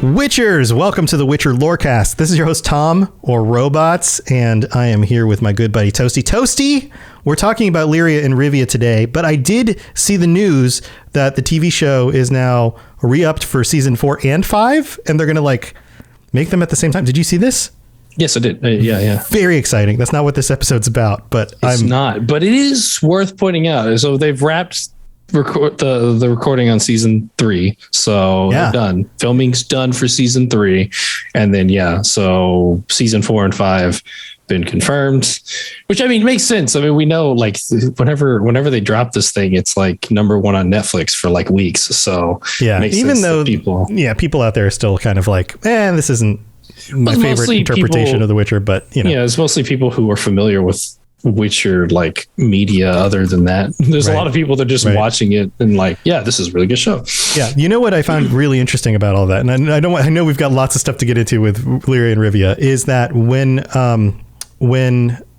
Witchers, welcome to the Witcher Lorecast. This is your host, Tom, or Robots, and I am here with my good buddy, Toasty. Toasty, we're talking about Lyria and Rivia today, but I did see the news that the TV show is now re-upped for season 4 and 5, and they're going to, make them at the same time. Did you see this? Yes, I did. Yeah. Very exciting. That's not what this episode's about, but it's not. But it is worth pointing out. So they've wrapped the recording on season 3, so they're done. Filming's done for season 3, and then so season 4 and 5 been confirmed, which makes sense. We know whenever they drop this thing, it's number 1 on Netflix for weeks. So even though people out there are still kind of this isn't my favorite interpretation of The Witcher, but it's mostly people who are familiar with Witcher media. Other than that, there's a lot of people that are just watching it and this is a really good show. You know what I found really interesting about all that, and I know we've got lots of stuff to get into with Lyria and Rivia, is that when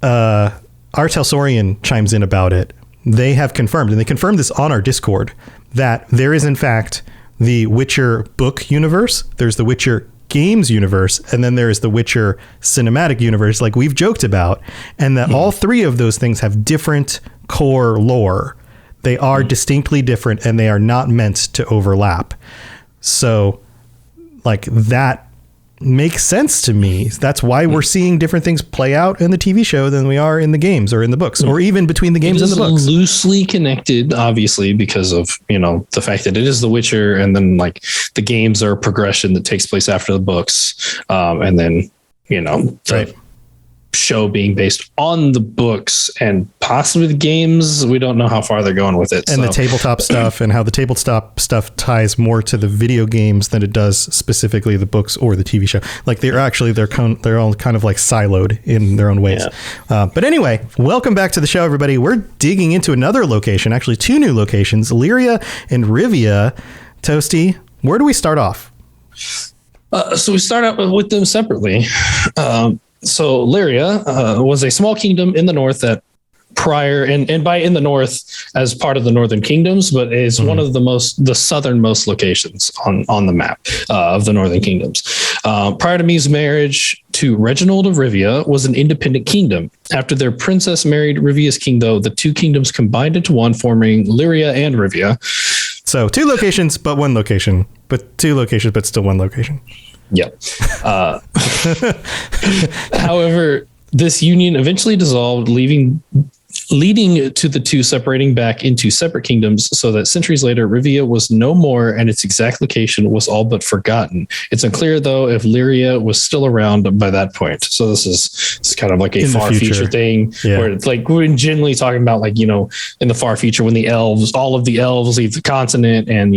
Artel Sorian chimes in about it, they have confirmed, and they confirmed this on our Discord, that there is in fact the Witcher book universe, there's the Witcher games universe, and then there's the Witcher cinematic universe, like we've joked about, and that all three of those things have different core lore. They are distinctly different, and they are not meant to overlap. So that makes sense to me. That's why we're seeing different things play out in the TV show than we are in the games or in the books, or even between the games and the books. Loosely connected, obviously, because of the fact that it is The Witcher, and then the games are a progression that takes place after the books, and then the show being based on the books and possibly the games. We don't know how far they're going with it, and the tabletop stuff, and how the tabletop stuff ties more to the video games than it does specifically the books or the TV show. They're all kind of siloed in their own ways. But anyway, welcome back to the show, everybody. We're digging into another location, actually 2 new locations, Lyria and Rivia. Toasty, where do we start off? So we start out with them separately. So Lyria was a small kingdom in the north that and by in the north as part of the northern kingdoms, but is one of the southernmost locations on the map of the northern kingdoms. Prior to Mive's marriage to Reginald of Rivia, was an independent kingdom. After their princess married Rivia's king, though, the 2 kingdoms combined into one, forming Lyria and Rivia. So 2 locations, but 1 location, but 2 locations, but still 1 location. Yep. However, this union eventually dissolved, leading to the 2 separating back into separate kingdoms, so that centuries later, Rivia was no more, and its exact location was all but forgotten. It's unclear, though, if Lyria was still around by that point. So it's kind of a in far future thing, where it's we're generally talking about in the far future, when all of the elves leave the continent, and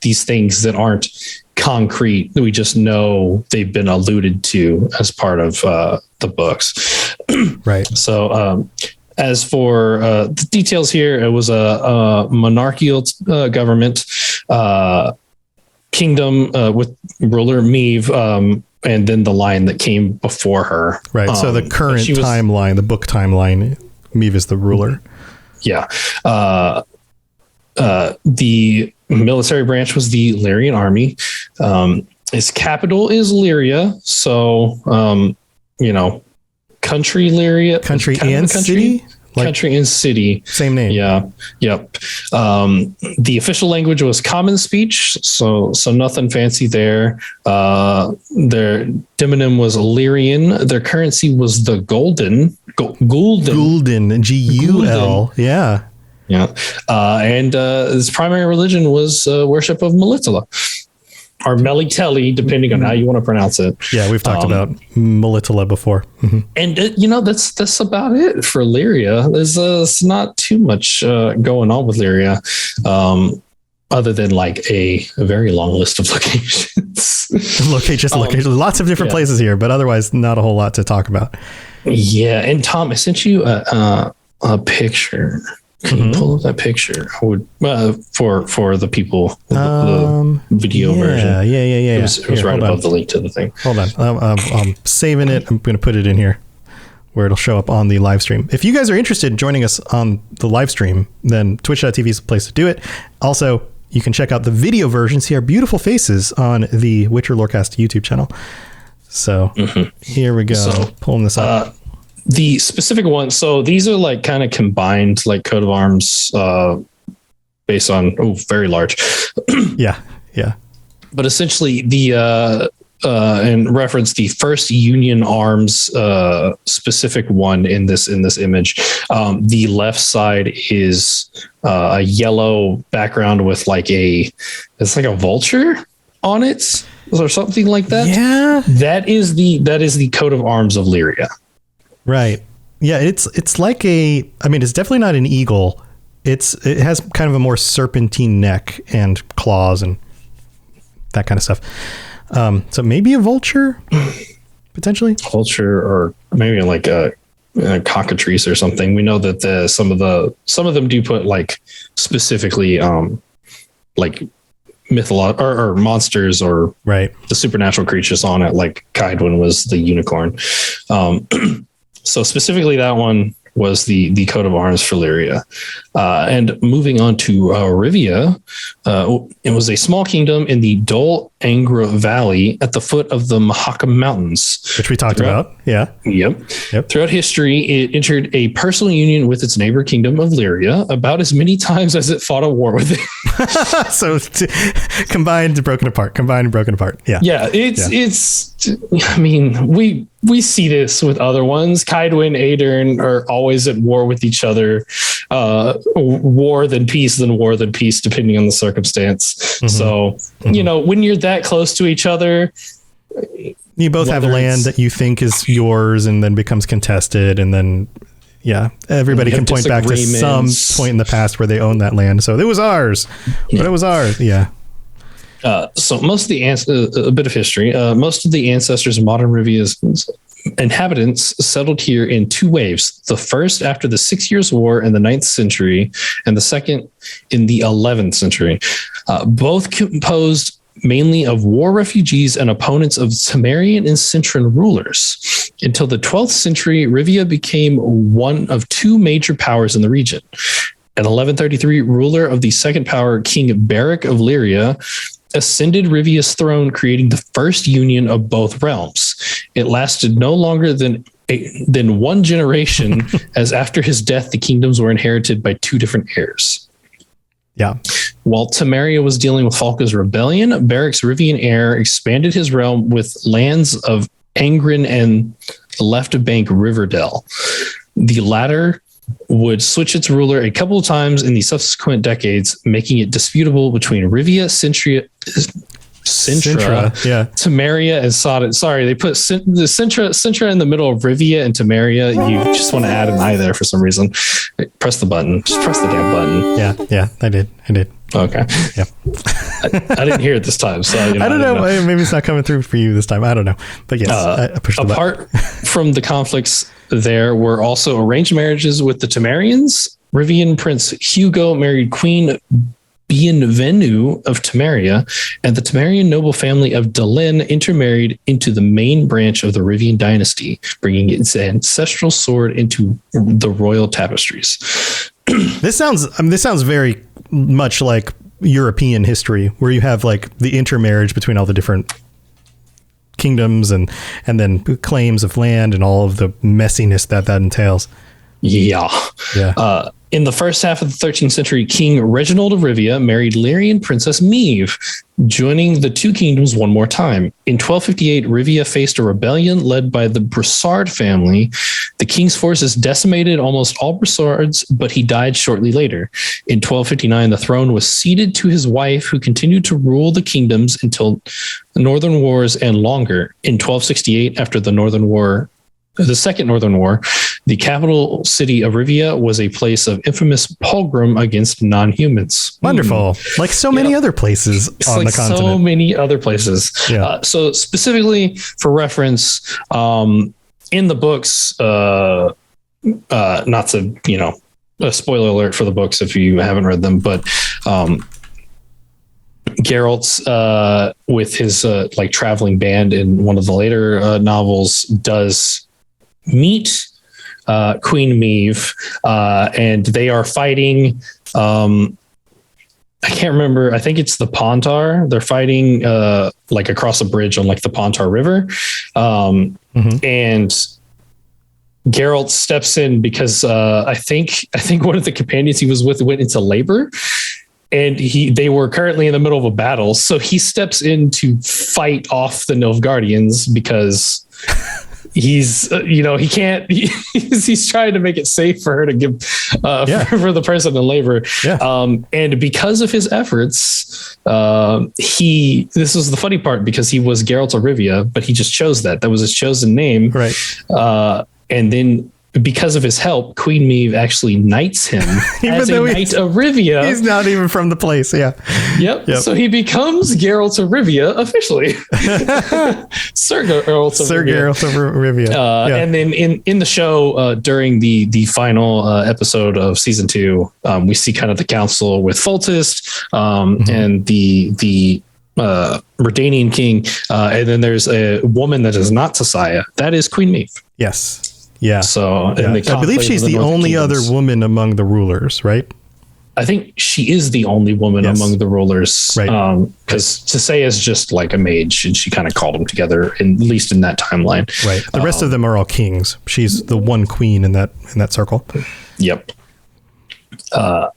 these things that aren't concrete, we just know they've been alluded to as part of the books. Right. So as for the details here, it was a monarchical government kingdom with ruler Mive, and then the line that came before her. Right. So the current timeline, the book timeline, Mive is the ruler. Yeah. The military branch was the Lyrian army. Its capital is Lyria. So, country Lyria. Country and city? Country and city. Same name. Yeah. Yep. The official language was common speech. So nothing fancy there. Their demonym was Lyrian. Their currency was the Gulden. Gulden. G-U-L. Yeah. Yeah. And his primary religion was worship of Melitele, or Melitele, depending on how you want to pronounce it. Yeah, we've talked about Melitele before. Mm-hmm. And, that's about it for Lyria. There's not too much going on with Lyria, other than a very long list of locations. Locations. Lots of different places here, but otherwise not a whole lot to talk about. Yeah. And Tom, I sent you a picture. Can you pull up that picture? I would for the people, the video version. Yeah. It was right above the link to the thing. Hold on, I'm saving it. I'm going to put it in here where it'll show up on the live stream. If you guys are interested in joining us on the live stream, then twitch.tv is the place to do it. Also, you can check out the video version, see our beautiful faces on the Witcher Lorecast YouTube channel. So here we go. So, pulling this up. The specific one. So these are like kind of combined, like coat of arms, based on very large. Yeah. But essentially, the and reference the first Union arms specific one in this image. The left side is a yellow background with it's like a vulture on it or something like that. Yeah, that is the coat of arms of Lyria. Right. Yeah, it's like it's definitely not an eagle. It has kind of a more serpentine neck and claws and that kind of stuff. So maybe a vulture, potentially. Vulture, or maybe like a cockatrice or something. We know that some of them do put like specifically like mythological or monsters or right, the supernatural creatures on it. Like Kaidwin was the unicorn. So specifically that one was the coat of arms for Lyria. And moving on to Rivia, it was a small kingdom in the Dol Angra Valley at the foot of the Mahakam Mountains. Which we talked about, yeah. Yep. Throughout history, it entered a personal union with its neighbor kingdom of Lyria about as many times as it fought a war with it. So combined and broken apart. Yeah. Yeah, it's I mean, we see this with other ones. Kaidwin, Aedern are always at war with each other. War than peace, depending on the circumstance. So, when you're that close to each other, you both have land that you think is yours and then becomes contested. And then, everybody can point back to some point in the past where they owned that land. So it was ours, but it was ours. Yeah. So most of the a bit of history. Most of the ancestors of modern Rivia's inhabitants settled here in two waves. The first after the 6 Years' War in the 9th century, and the second in the 11th century. Both composed mainly of war refugees and opponents of Temerian and Cintran rulers. Until the 12th century, Rivia became one of two major powers in the region. In 1133, ruler of the second power, King Beric of Lyria, ascended Rivia's throne, creating the first union of both realms. It lasted no longer than one generation, as after his death, the kingdoms were inherited by two different heirs. Yeah. While Temeria was dealing with Falca's rebellion, Beric's Rivian heir expanded his realm with lands of Angrin and left bank Riverdale. The latter would switch its ruler a couple of times in the subsequent decades, making it disputable between Rivia, Sintra, Temeria, and Sodom. Sorry, they put the Sintra in the middle of Rivia and Temeria. You just want to add an I there for some reason. Press the button. Just press the damn button. Yeah, I did. Okay. Yeah. I didn't hear it this time, so I don't know. Maybe it's not coming through for you this time. I don't know. But yes, I pushed the button. Apart from the conflicts, there were also arranged marriages with the Temerians. Rivian Prince Hugo married Queen Bienvenue of Temeria, and the Temerian noble family of Delin intermarried into the main branch of the Rivian dynasty, bringing its ancestral sword into the royal tapestries. This sounds very much like European history, where you have like the intermarriage between all the different kingdoms and then claims of land and all of the messiness that entails. Yeah. In the first half of the 13th century, King Reginald of Rivia married Lyrian Princess Meve, joining the two kingdoms one more time. In 1258, Rivia faced a rebellion led by the Broussard family. The king's forces decimated almost all Broussards, but he died shortly later. In 1259, the throne was ceded to his wife, who continued to rule the kingdoms until the Northern Wars and longer. In 1268, after the Second Northern War, the capital city of Rivia was a place of infamous pogrom against non-humans. Wonderful. Like so many other places on the continent. So many other places. Yeah. So specifically for reference, in the books, not to, a spoiler alert for the books if you haven't read them, but Geralt's with his traveling band in one of the later novels does meet Queen Meve, and they are fighting I can't remember. I think it's the Pontar. They're fighting like across a bridge on like the Pontar River. And Geralt steps in because I think one of the companions he was with went into labor, and they were currently in the middle of a battle. So he steps in to fight off the Nilfgaardians because he's he can't. He's trying to make it safe for her to give for the person in labor. And because of his efforts, this was the funny part, because he was Geralt of Rivia, but he just chose that was his chosen name, right? And then because of his help, Queen Maeve actually knights him as a Knight of Rivia. He's not even from the place. Yeah. Yep. So he becomes Geralt of Rivia officially. Sir Geralt of Rivia. And then in the show, during the final episode of season 2, we see kind of the council with Foltest and the Redanian king. And then there's a woman that is not Tasaya. That is Queen Maeve. Yes. Yeah. So I believe she's the only other woman among the rulers, right? I think she is the only woman among the rulers, right? Because Tasaya is just like a mage, and she kind of called them together, at least in that timeline. Right. The rest of them are all kings. She's the one queen in that circle. Yep. So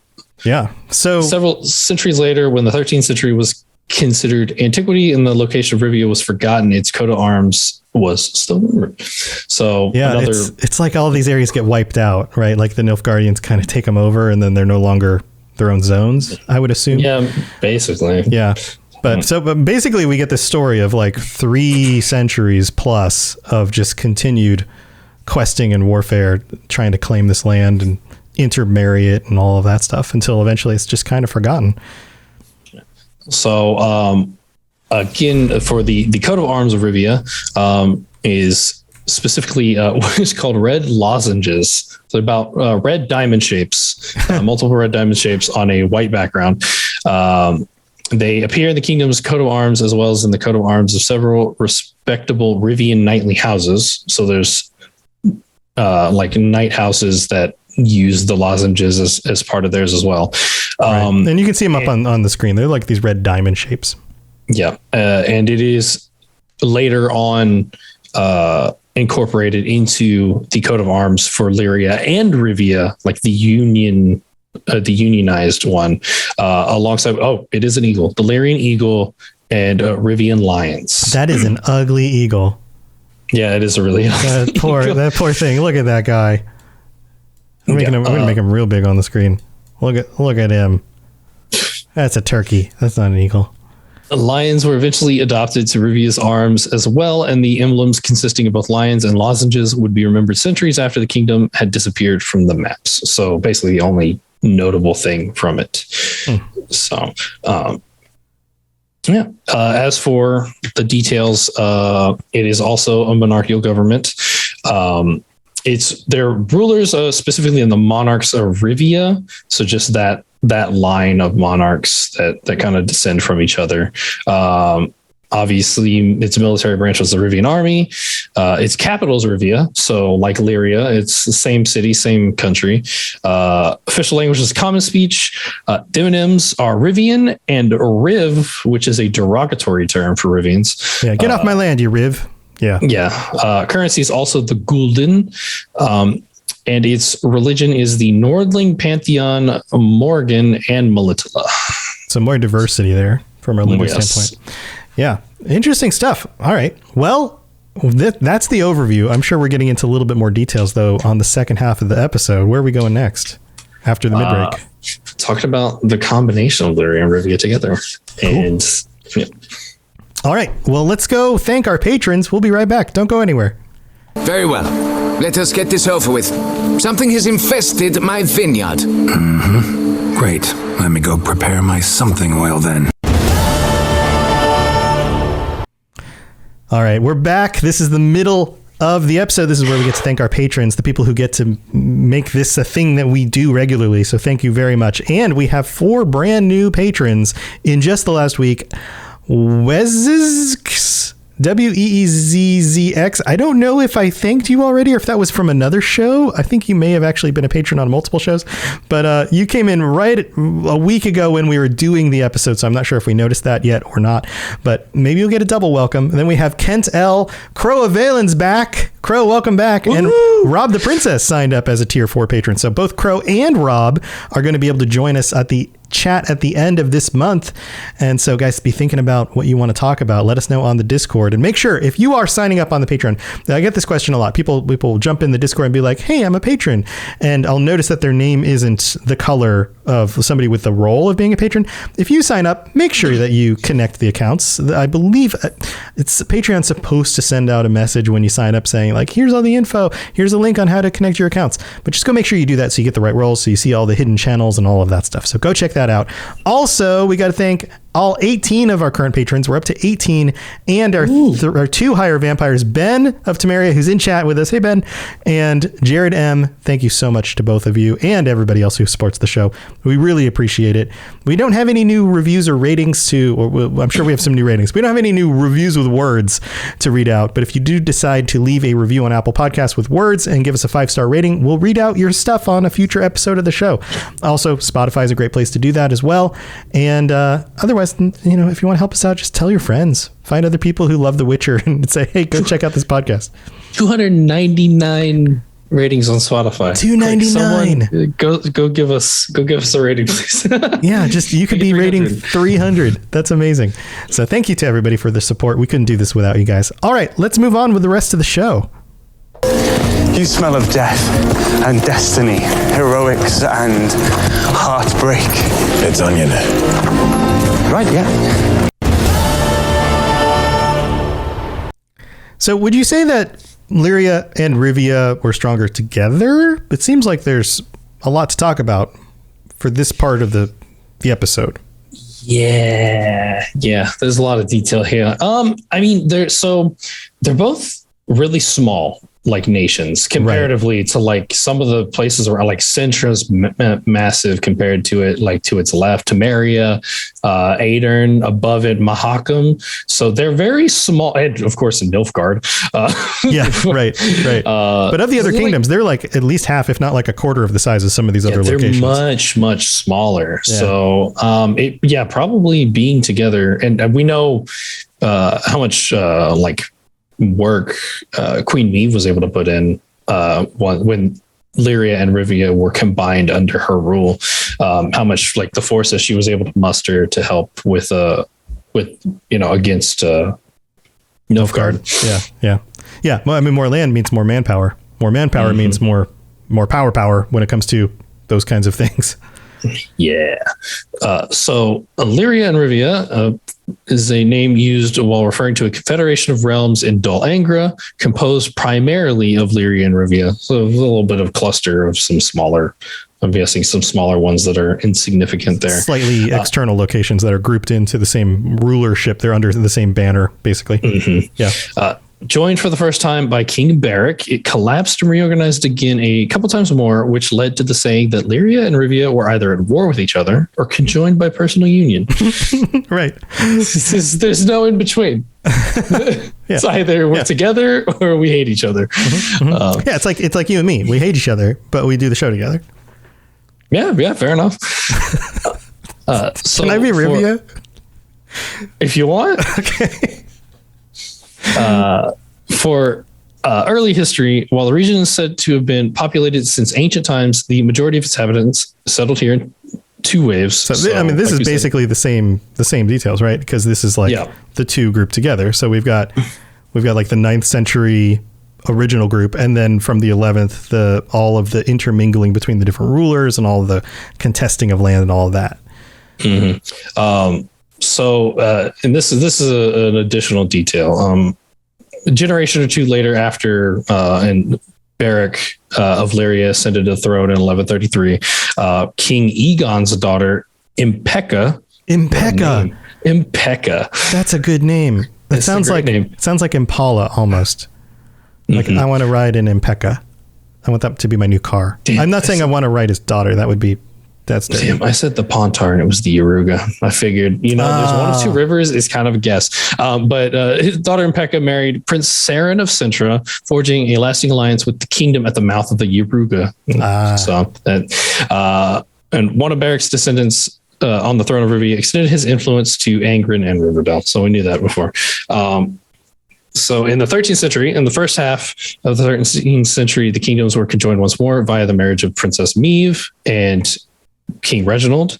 several centuries later, when the 13th century was considered antiquity and the location of Rivia was forgotten, its coat of arms was still remembered. So it's like all these areas get wiped out, right? Like the Nilfgaardians kind of take them over, and then they're no longer their own zones, I would assume. Yeah, basically. Yeah. But basically we get this story of like 3 centuries plus of just continued questing and warfare, trying to claim this land and intermarry it and all of that stuff, until eventually it's just kind of forgotten. So, again, for the coat of arms of Rivia is specifically what is called red lozenges. So about red diamond shapes, multiple red diamond shapes on a white background. They appear in the kingdom's coat of arms, as well as in the coat of arms of several respectable Rivian knightly houses. So there's like knight houses that use the lozenges as part of theirs as well. And you can see them up on the screen. They're like these red diamond shapes. Yeah. And it is later on incorporated into the coat of arms for Lyria and Rivia, like the unionized one, alongside, it is an eagle, the Lyrian eagle and Rivian lions. That is an ugly eagle. Yeah, it is a really ugly that poor thing. Look at that guy. I'm going to make him real big on the screen. Look at him. That's a turkey. That's not an eagle. Lions were eventually adopted to Rivia's arms as well, and the emblems consisting of both lions and lozenges would be remembered centuries after the kingdom had disappeared from the maps. So basically the only notable thing from it. So, as for the details, it is also a monarchical government. It's their rulers, specifically in the monarchs of Rivia. So just that line of monarchs that kind of descend from each other. Obviously, its military branch was the Rivian army. Its capital is Rivia. So like Lyria, it's the same city, same country. Official language is common speech. Demonyms are Rivian and Riv, which is a derogatory term for Rivians. Yeah, get off my land, you Riv. Yeah. Currency is also the Gulden. And its religion is the Nordling Pantheon, Morgan, and Melitula. So more diversity there from a religious standpoint. Yeah. Interesting stuff. All right. Well, that's the overview. I'm sure we're getting into a little bit more details, though, on the second half of the episode. Where are we going next after the mid-break? Talking about the combination of Lyria and Rivia together. Cool. And all right. Well, let's go thank our patrons. We'll be right back. Don't go anywhere. Very well. Let us get this over with. Something has infested my vineyard. Mm-hmm. Great. Let me go prepare my something oil then. All right, we're back. This is the middle of the episode. This is where we get to thank our patrons, the people who get to make this a thing that we do regularly. So thank you very much. And we have 4 brand new patrons in just the last week. Wezix, WEEZZX. I don't know if I thanked you already or if that was from another show. I think you may have actually been a patron on multiple shows, but you came in right a week ago when we were doing the episode, so I'm not sure if we noticed that yet or not, but maybe you'll get a double welcome. And then we have Kent L. Crow of Valen's back. Crow, welcome back. Woo-hoo! And Rob the Princess signed up as a tier 4 patron. So both Crow and Rob are going to be able to join us at the chat at the end of this month. And so guys, be thinking about what you want to talk about. Let us know on the Discord, and make sure if you are signing up on the Patreon, I get this question a lot. People jump in the Discord and be like, hey, I'm a patron, and I'll notice that their name isn't the color of somebody with the role of being a patron. If you sign up, make sure that you connect the accounts. I believe it's Patreon's supposed to send out a message when you sign up saying like, here's all the info, here's a link on how to connect your accounts, but just go make sure you do that so you get the right roles, so you see all the hidden channels and all of that stuff. So go check that out. Also, we got to thank all 18 of our current patrons. We're up to 18, and our two higher vampires, Ben of Temeria, who's in chat with us. Hey, Ben. And Jared M. Thank you so much to both of you and everybody else who supports the show. We really appreciate it. We don't have any new reviews or ratings I'm sure we have some new ratings. We don't have any new reviews with words to read out, but if you do decide to leave a review on Apple Podcasts with words and give us a 5-star rating, we'll read out your stuff on a future episode of the show. Also, Spotify is a great place to do that as well. And otherwise, if you want to help us out, just tell your friends. Find other people who love The Witcher and say, hey, go check out this podcast. 299 ratings on Spotify. 299. Go give us a rating, please. Yeah, you could be rating 300. That's amazing. So thank you to everybody for the support. We couldn't do this without you guys. All right, let's move on with the rest of the show. You smell of death and destiny, heroics and heartbreak. It's onion. Right, yeah. So would you say that Lyria and Rivia were stronger together? It seems like there's a lot to talk about for this part of the episode. Yeah. There's a lot of detail here. They're both really small, like nations, comparatively to like some of the places around, like Sintra's massive compared to it, like to its left, Temeria, Aedern, above it, Mahakam. So they're very small, and of course in Nilfgaard. Right. But of the other kingdoms, they're like at least half, if not like a quarter of the size of some of these other locations. They're much smaller. Yeah. So probably being together, and we know how much work Queen Meve was able to put in when Lyria and Rivia were combined under her rule, how much like the forces she was able to muster to help with against Nilfgaard. Yeah. Well, I mean, more land means more manpower. More manpower means more power when it comes to those kinds of things. Yeah. So Lyria and Rivia is a name used while referring to a confederation of realms in Dol Angra, composed primarily of Lyria and Rivia. So a little bit of cluster of some smaller, I'm guessing some smaller ones that are insignificant there. Slightly external locations that are grouped into the same rulership. They're under the same banner, basically. Mm-hmm. Yeah. Joined for the first time by King Beric, it collapsed and reorganized again a couple times more, which led to the saying that Lyria and Rivia were either at war with each other or conjoined by personal union. Right. There's no in between. It's either we're together or we hate each other. Mm-hmm. It's like you and me. We hate each other, but we do the show together. Yeah, fair enough. Can I be Rivia? If you want. Okay. For early history, while the region is said to have been populated since ancient times, the majority of its inhabitants settled here in 2 waves. So this is basically the same details, right? Because this is like the two grouped together. So we've got like the 9th century original group, and then from the 11th, all of the intermingling between the different rulers and all of the contesting of land and all of that. Mm-hmm. And this is an additional detail. A generation or 2 later, after and Beric of Lyria ascended to the throne in 1133, King Egon's daughter Impeka. That's a good name. It sounds like Impala almost. Like I want to ride an Impeka. I want that to be my new car. I'm not saying I want to ride his daughter. That would be That's dirty. Damn, I said the Pontar and it was the Yaruga. I figured, there's one of two rivers. It's kind of a guess. But his daughter Impeka married Prince Saren of Sintra, forging a lasting alliance with the kingdom at the mouth of the Yaruga. And one of Beric's descendants on the throne of Rivia extended his influence to Angren and Riverdale. So we knew that before. So in the 13th century, in the first half of the 13th century, the kingdoms were conjoined once more via the marriage of Princess Meve and King Reginald.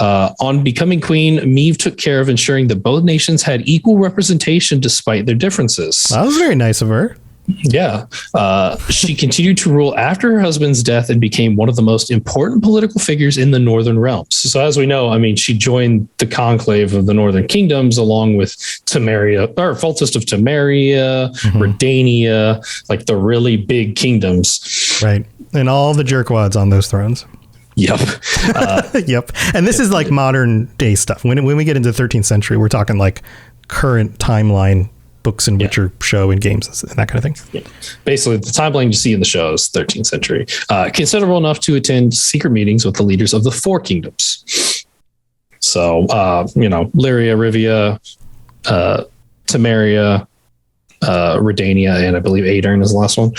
On becoming queen, Meve took care of ensuring that both nations had equal representation despite their differences. That was very nice of her. Yeah. She continued to rule after her husband's death and became one of the most important political figures in the Northern realms. So as we know, she joined the conclave of the Northern kingdoms along with Temeria, or Foltest of Temeria, Redania, like the really big kingdoms. Right. And all the jerkwads on those thrones. Yep. Yep. And this is like modern day stuff. When we get into the 13th century, we're talking like current timeline books and Witcher show and games and that kind of thing. Yeah. Basically, the timeline you see in the show is 13th century. Considerable enough to attend secret meetings with the leaders of the four kingdoms. So, Lyria, Rivia, Temeria, Redania, and I believe Aedirn is the last one.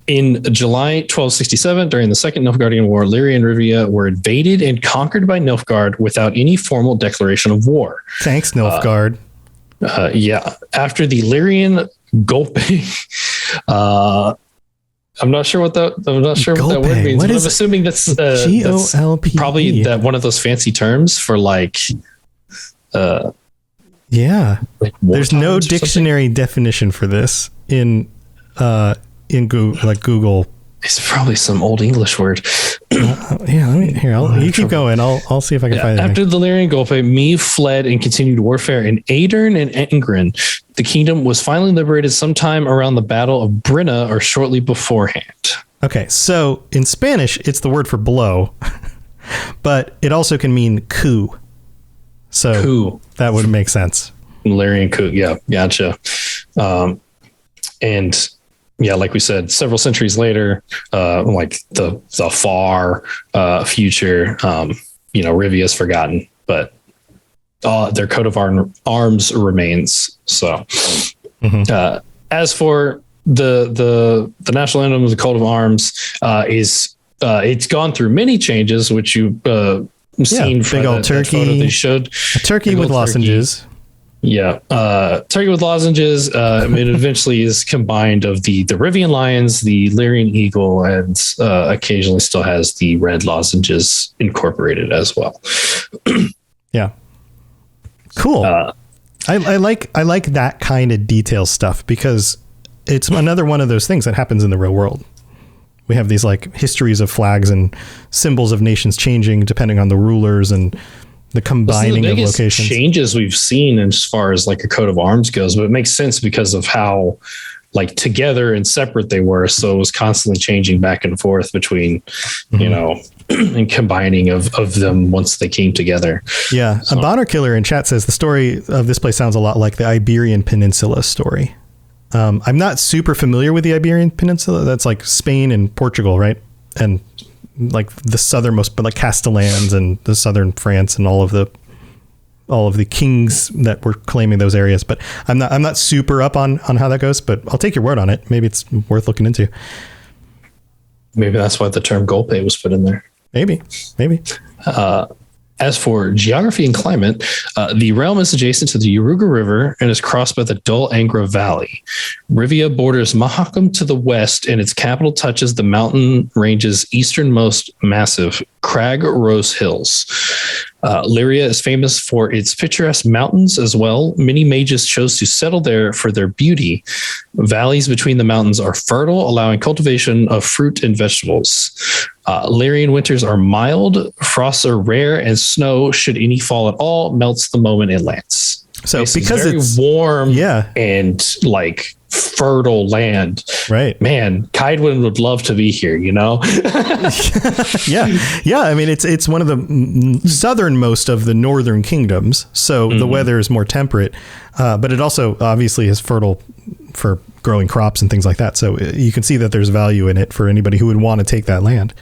In July 1267, during the Second Nilfgaardian War, Lyria and Rivia were invaded and conquered by Nilfgaard without any formal declaration of war. Thanks, Nilfgaard. After the Lyrian Golpe, I'm not sure what that word means. But I'm assuming that's Golp. Probably that one of those fancy terms for like. Like there's no dictionary definition for this in Google. It's probably some old English word. You keep going. I'll see if I can find it. After the Lyrian Golpe, Meve fled and continued warfare in Aedirn and Engren. The kingdom was finally liberated sometime around the Battle of Brinna or shortly beforehand. Okay, so in Spanish, it's the word for blow, but it also can mean coup. So coup. That would make sense. Lyrian coup, yeah, gotcha. And yeah, like we said, several centuries later, like the far future, Rivia is forgotten, but their coat of arms remains. So, as for the national anthem of the coat of arms, it's gone through many changes, which you've seen. Big old turkey. They showed a turkey with lozenges. Yeah. Turkey with lozenges. It eventually is combined of the Rivian lions, the Lyrian eagle, and occasionally still has the red lozenges incorporated as well. Yeah. Cool. I like that kind of detail stuff because it's another one of those things that happens in the real world. We have these like histories of flags and symbols of nations changing depending on the rulers and the combining of locations. Changes we've seen as far as like a coat of arms goes, but it makes sense because of how like together and separate they were. So it was constantly changing back and forth between, and combining of them once they came together. Yeah. So. A Bonner Killer in chat says the story of this place sounds a lot like the Iberian Peninsula story. I'm not super familiar with the Iberian Peninsula. That's like Spain and Portugal, right? And like the southernmost, but like Castellans and the southern France and all of the kings that were claiming those areas. But I'm not super up on how that goes, but I'll take your word on it. Maybe it's worth looking into. Maybe that's why the term Golpe was put in there. Maybe. As for geography and climate, the realm is adjacent to the Yaruga River and is crossed by the Dol Angra Valley. Rivia borders Mahakam to the west, and its capital touches the mountain range's easternmost massive Crag Rose Hills. Lyria is famous for its picturesque mountains as well. Many mages chose to settle there for their beauty. Valleys between the mountains are fertile, allowing cultivation of fruit and vegetables. Lyrian winters are mild, frosts are rare, and snow, should any fall at all, melts the moment it lands. So because it's warm and like fertile land, right? Man, Kaidwin would love to be here, Yeah. I mean, it's one of the southernmost of the northern kingdoms, so the weather is more temperate, but it also obviously is fertile for growing crops and things like that. So you can see that there's value in it for anybody who would want to take that land.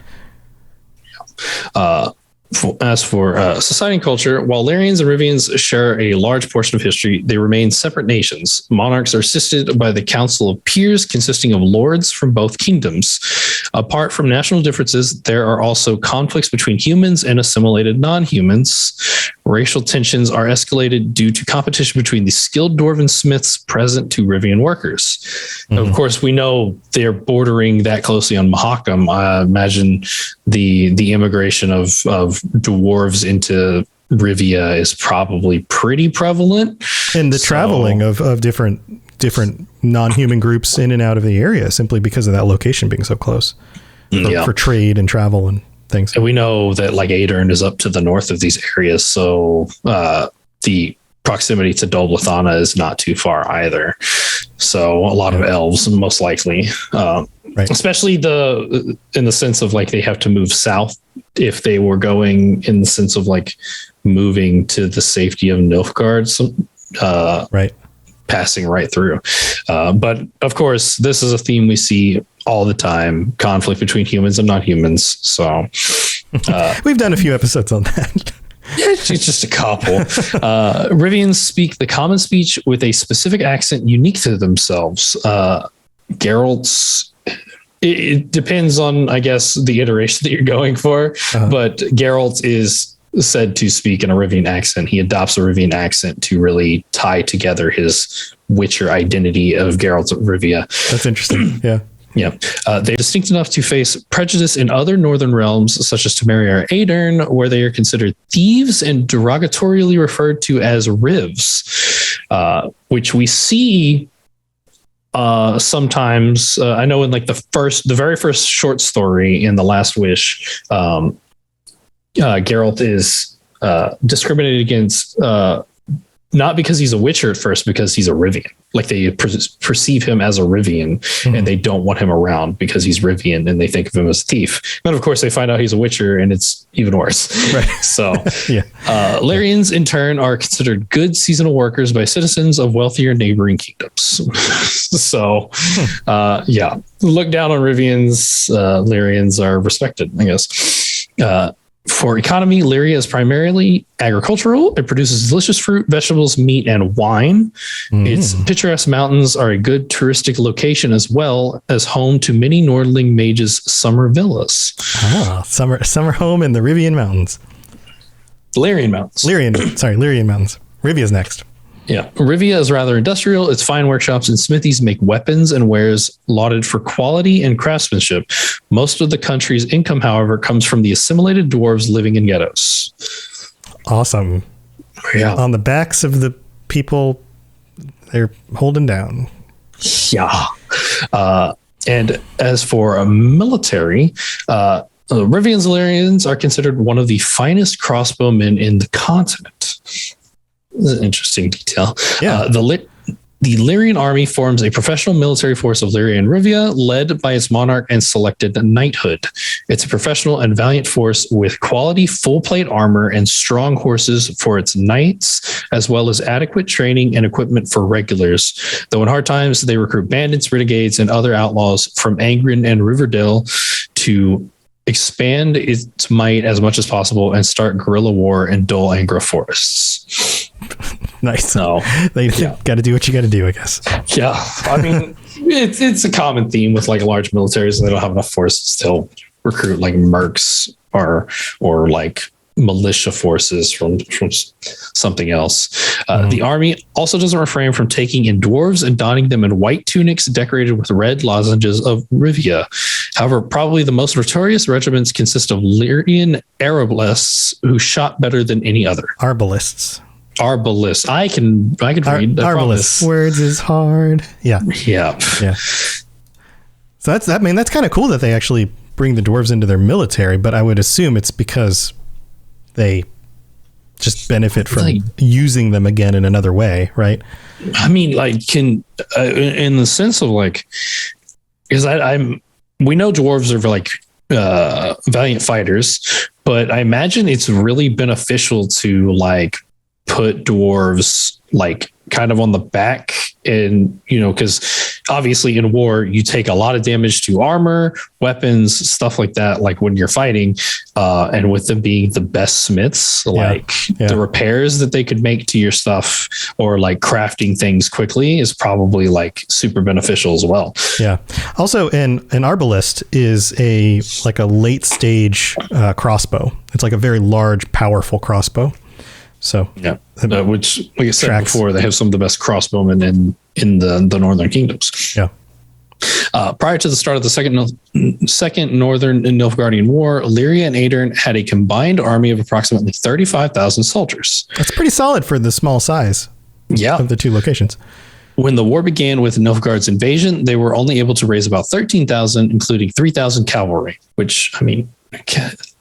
As for society and culture, while Lyrians and Rivians share a large portion of history, they remain separate nations. Monarchs are assisted by the Council of Peers, consisting of lords from both kingdoms. Apart from national differences, there are also conflicts between humans and assimilated non-humans. Racial tensions are escalated due to competition between the skilled dwarven smiths present to Rivian workers. Mm-hmm. Of course, we know they're bordering that closely on Mahakam. I imagine the immigration of dwarves into Rivia is probably pretty prevalent. And the traveling of different non-human groups in and out of the area simply because of that location being so close for trade and travel and things. And we know that like Aedern is up to the north of these areas. So the proximity to Dol Blathanna is not too far either. So a lot of elves, most likely, right. Especially in the sense of like they have to move south if they were going in the sense of like moving to the safety of Nilfgaard, right, passing right through. But of course, this is a theme we see all the time: conflict between humans and non-humans. So we've done a few episodes on that. It's just a couple. Rivians speak the common speech with a specific accent unique to themselves. Geralt's, it depends on, I guess, the iteration that you're going for, but Geralt is said to speak in a Rivian accent. He adopts a Rivian accent to really tie together his Witcher identity of Geralt of Rivia. That's interesting. Yeah. Yeah, they're distinct enough to face prejudice in other northern realms, such as Temeria or Aedern, where they are considered thieves and derogatorily referred to as rivs, which we see sometimes. I know in like the very first short story in The Last Wish, Geralt is discriminated against, not because he's a Witcher at first, because he's a Rivian. Like they perceive him as a Rivian, and they don't want him around because he's Rivian, and they think of him as a thief. But of course, they find out he's a Witcher, and it's even worse. Right. So, Lyrians in turn are considered good seasonal workers by citizens of wealthier neighboring kingdoms. So, look down on Rivians. Lyrians are respected, I guess. For economy, Lyria is primarily agricultural. It produces delicious fruit, vegetables, meat, and wine. Its picturesque mountains are a good touristic location, as well as home to many Nordling mages' summer villas. Summer home in the Rivian Mountains. Lyrian Mountains. Lyrian Mountains. Rivia's next. Yeah. Rivia is rather industrial. Its fine workshops and smithies make weapons and wares lauded for quality and craftsmanship. Most of the country's income, however, comes from the assimilated dwarves living in ghettos. Awesome. Yeah. On the backs of the people they're holding down. Yeah. And as for a military, Rivians and Lyrians are considered one of the finest crossbowmen in the continent. This is an interesting detail. Yeah. The Lyrian army forms a professional military force of Lyria and Rivia, led by its monarch and selected knighthood. It's a professional and valiant force with quality full-plate armor and strong horses for its knights, as well as adequate training and equipment for regulars. Though in hard times, they recruit bandits, renegades, and other outlaws from Angren and Riverdale to expand its might as much as possible and start guerrilla war in Dol Angra forests. Nice. So they got to do what you got to do, I guess. Yeah. I mean, it's a common theme with like large militaries, and they don't have enough forces to recruit like mercs or like militia forces from something else. The army also doesn't refrain from taking in dwarves and donning them in white tunics decorated with red lozenges of Rivia. However, probably the most notorious regiments consist of Lyrian Arballists who shot better than any other. Arbalists. I can read. Arbalists. Words is hard. Yeah. Yeah. So that's kind of cool that they actually bring the dwarves into their military, but I would assume it's because they just benefit from using them again in another way, right? I mean, like, in the sense of like, because we know dwarves are like valiant fighters, but I imagine it's really beneficial to like put dwarves like kind of on the back, and because obviously in war, you take a lot of damage to armor, weapons, stuff like that. Like when you're fighting, and with them being the best smiths, the repairs that they could make to your stuff or like crafting things quickly is probably like super beneficial as well. Yeah. Also, an arbalist is a late stage crossbow. It's like a very large, powerful crossbow. So yeah, which, like I said before, they have some of the best crossbowmen in the Northern Kingdoms. Yeah. Prior to the start of the second Northern Nilfgaardian War, Lyria and Aedirn had a combined army of approximately 35,000 soldiers. That's pretty solid for the small size of the two locations. When the war began with Nilfgaard's invasion, they were only able to raise about 13,000, including 3,000 cavalry, which, I mean,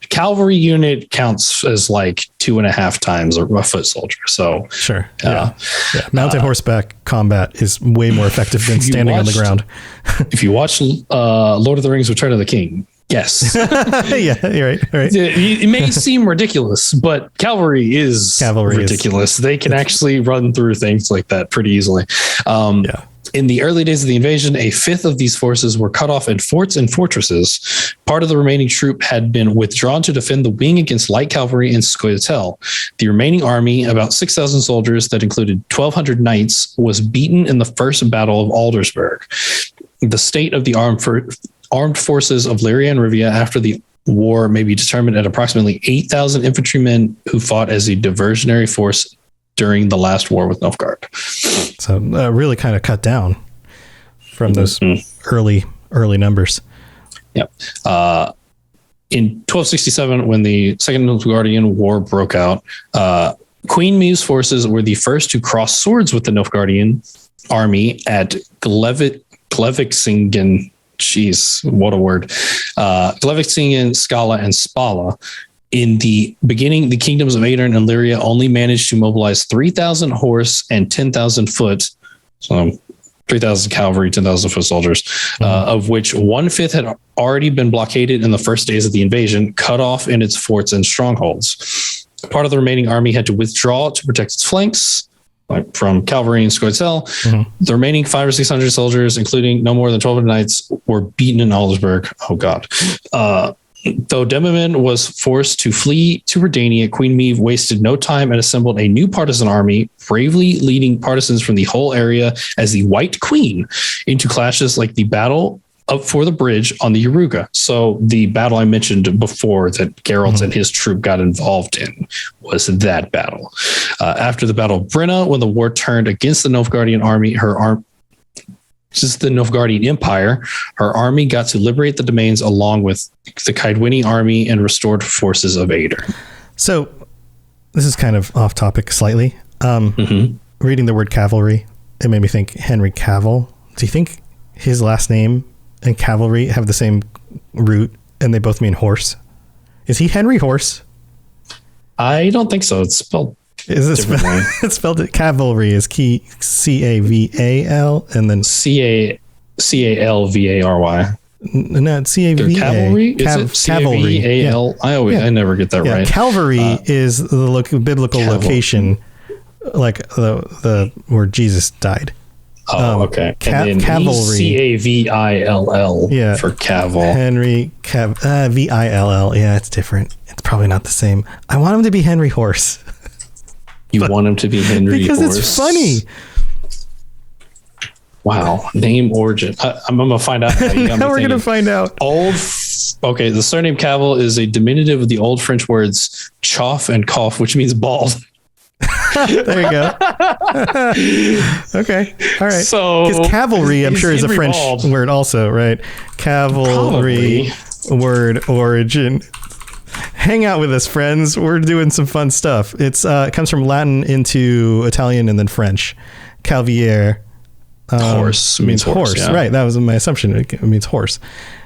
cavalry unit counts as like 2.5 times a foot soldier. So sure. Mounted horseback combat is way more effective than standing on the ground. If you watch Lord of the Rings, Return of the King, yes. Yeah, you're right. It may seem ridiculous, but cavalry is ridiculous. They can actually run through things like that pretty easily. In the early days of the invasion, a fifth of these forces were cut off in forts and fortresses. Part of the remaining troop had been withdrawn to defend the wing against light cavalry in Scoia'tael. The remaining army, about 6,000 soldiers that included 1,200 knights, was beaten in the first battle of Aldersburg. The state of the armed forces of Lyria and Rivia after the war may be determined at approximately 8,000 infantrymen who fought as a diversionary force during the last war with Nilfgaard. So really kind of cut down from those early numbers. Yep. In 1267, when the Second Nilfgaardian War broke out, Queen Maeve's forces were the first to cross swords with the Nilfgaardian army at Gleviksingen. Jeez, what a word. Gleviksingen, Scala, and Spala. In the beginning, the kingdoms of Aedirn and Lyria only managed to mobilize 3,000 horse and 10,000 foot, so 3,000 cavalry, 10,000 foot soldiers, of which 1/5 had already been blockaded in the first days of the invasion, cut off in its forts and strongholds. Part of the remaining army had to withdraw to protect its flanks, like from cavalry and Scoia'tael. The remaining 500 or 600 soldiers, including no more than 1,200 knights, were beaten in Aldersburg. Oh God. Though Demimin was forced to flee to Redania, Queen Maeve wasted no time and assembled a new partisan army, bravely leading partisans from the whole area as the White Queen into clashes like the battle up for the bridge on the Yaruga. So the battle I mentioned before that Geralt and his troop got involved in was that battle. After the Battle of Brenna, when the war turned against the Nilfgaardian army, the Nilfgaardian Empire, her army got to liberate the domains along with the Caedwini army and restored forces of Aedirn. So this is kind of off topic slightly. Reading the word cavalry, it made me think Henry Cavill. Do you think his last name and cavalry have the same root and they both mean horse? Is he Henry Horse? I don't think so. It's spelled differently. It's spelled cavalry is Caval and then Calvary. No, it's Cava. Cavalry? Is it Cavalry? Cal? I never get that right. Calvary is the biblical location, like the where Jesus died. Oh, okay. Cavalry. Cavill. For Cavill. Henry Vill. Yeah, it's different. It's probably not the same. I want him to be Henry Horse. You want him to be Henry because Horse? It's funny. Wow. Name origin. I'm going to find out. Now we're going to find out. Okay. The surname Cavill is a diminutive of the old French words chauf and cough, which means bald. There you go. Okay. All right. So because cavalry, I'm sure, is a French word also, right? Cavalry word origin. Hang out with us, friends. We're doing some fun stuff. It comes from Latin into Italian and then French. Calviere. Horse means horse. Yeah. Right. That was my assumption. It means horse.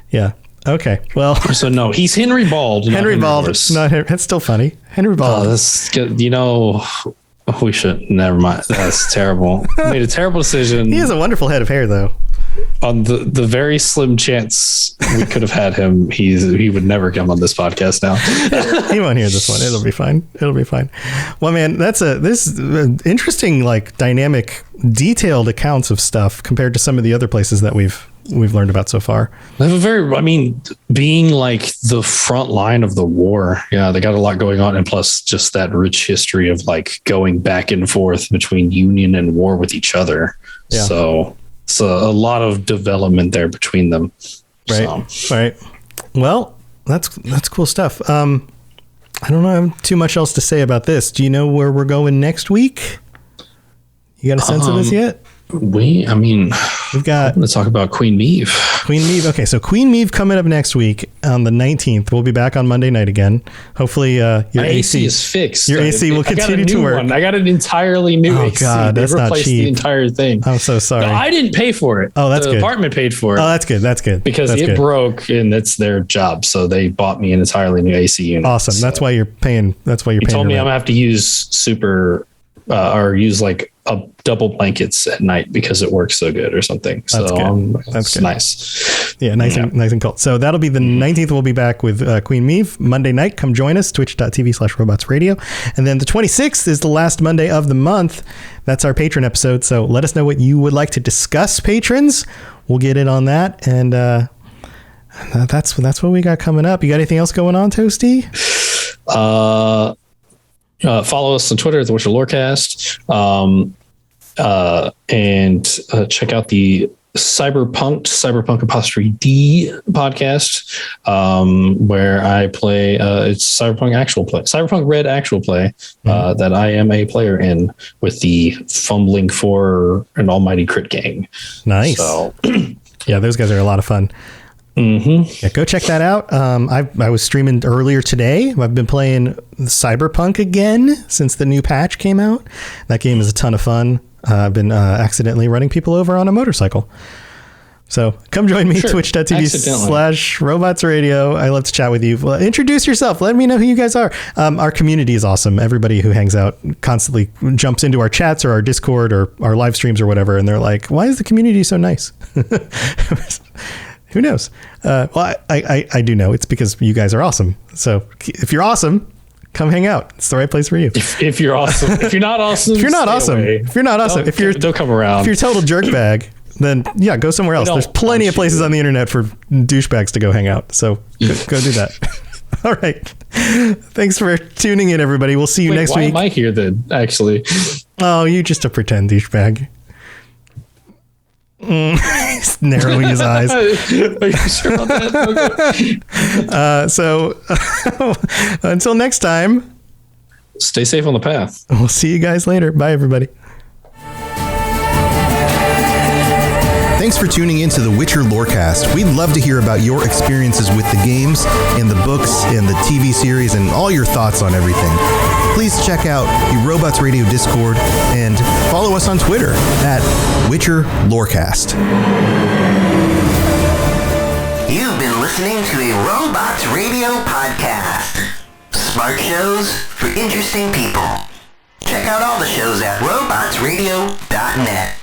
Yeah. Okay. Well. So no, he's Henry Bald. Henry Bald. Not Henry. That's still funny. Henry Bald. We should. Never mind. That's terrible. Made a terrible decision. He has a wonderful head of hair, though. On the very slim chance we could have had him. He would never come on this podcast now. He won't hear this one. It'll be fine. Well, man, this interesting, like, dynamic, detailed accounts of stuff compared to some of the other places that we've learned about so far. They have being like the front line of the war. Yeah, they got a lot going on, and plus just that rich history of like going back and forth between Union and war with each other. Yeah. So it's a lot of development there between them. Right. So. Right. Well, that's cool stuff. I don't have too much else to say about this. Do you know where we're going next week? You got a sense of this yet? We've got. Let's talk about Queen Meve. Okay, so Queen Meve coming up next week on the 19th. We'll be back on Monday night again. Hopefully, your AC is fixed. Your AC will continue to work. I got an entirely new AC. God, that's not cheap. The entire thing. I'm so sorry. No, I didn't pay for it. Oh, that's good. The apartment paid for it. Oh, that's good. Because it broke, and that's their job. So they bought me an entirely new AC unit. Awesome. That's why you're paying. That's why you're paying. He told me I'm gonna have to use super. Or use like a double blankets at night because it works so good or something. That's so good. That's good. Nice. Yeah, nice and cool. So that'll be the 19th. We'll be back with Queen Meve Monday night. Come join us, twitch.tv/robotsradio. And then the 26th is the last Monday of the month. That's our patron episode. So let us know what you would like to discuss, patrons. We'll get in on that. And that's what we got coming up. You got anything else going on, Toasty? Follow us on Twitter at the Witcher Lorecast, and check out the Cyberpunk 'D podcast, where I play. It's Cyberpunk Red actual play that I am a player in with the Fumbling for an Almighty Crit Gang. Nice. So, yeah, those guys are a lot of fun. Mm-hmm. Yeah, go check that out. I was streaming earlier today. I've been playing Cyberpunk again since the new patch came out. That game is a ton of fun. I've been accidentally running people over on a motorcycle. So come join me, twitch.tv/robotsradio. I love to chat with you. Well, introduce yourself. Let me know who you guys are. Our community is awesome. Everybody who hangs out constantly jumps into our chats or our Discord or our live streams or whatever. And they're like, why is the community so nice? Who knows? Well, I do know. It's because you guys are awesome. So if you're awesome, come hang out. It's the right place for you. If you're awesome. If you're not awesome, don't come around. If you're a total jerkbag, then yeah, go somewhere else. There's plenty of places on the internet for douchebags to go hang out. So go do that. All right. Thanks for tuning in, everybody. We'll see you next week. Why am I here then, actually? Oh, you're just a pretend douchebag. He's narrowing his eyes. Are you sure about that? So until next time, stay safe on the path. We'll see you guys later. Bye, everybody. Thanks for tuning into the Witcher Lorecast. We'd love to hear about your experiences with the games and the books and the TV series and all your thoughts on everything. Please check out the Robots Radio Discord and follow us on Twitter at Witcher Lorecast. You've been listening to a Robots Radio podcast. Smart shows for interesting people. Check out all the shows at robotsradio.net.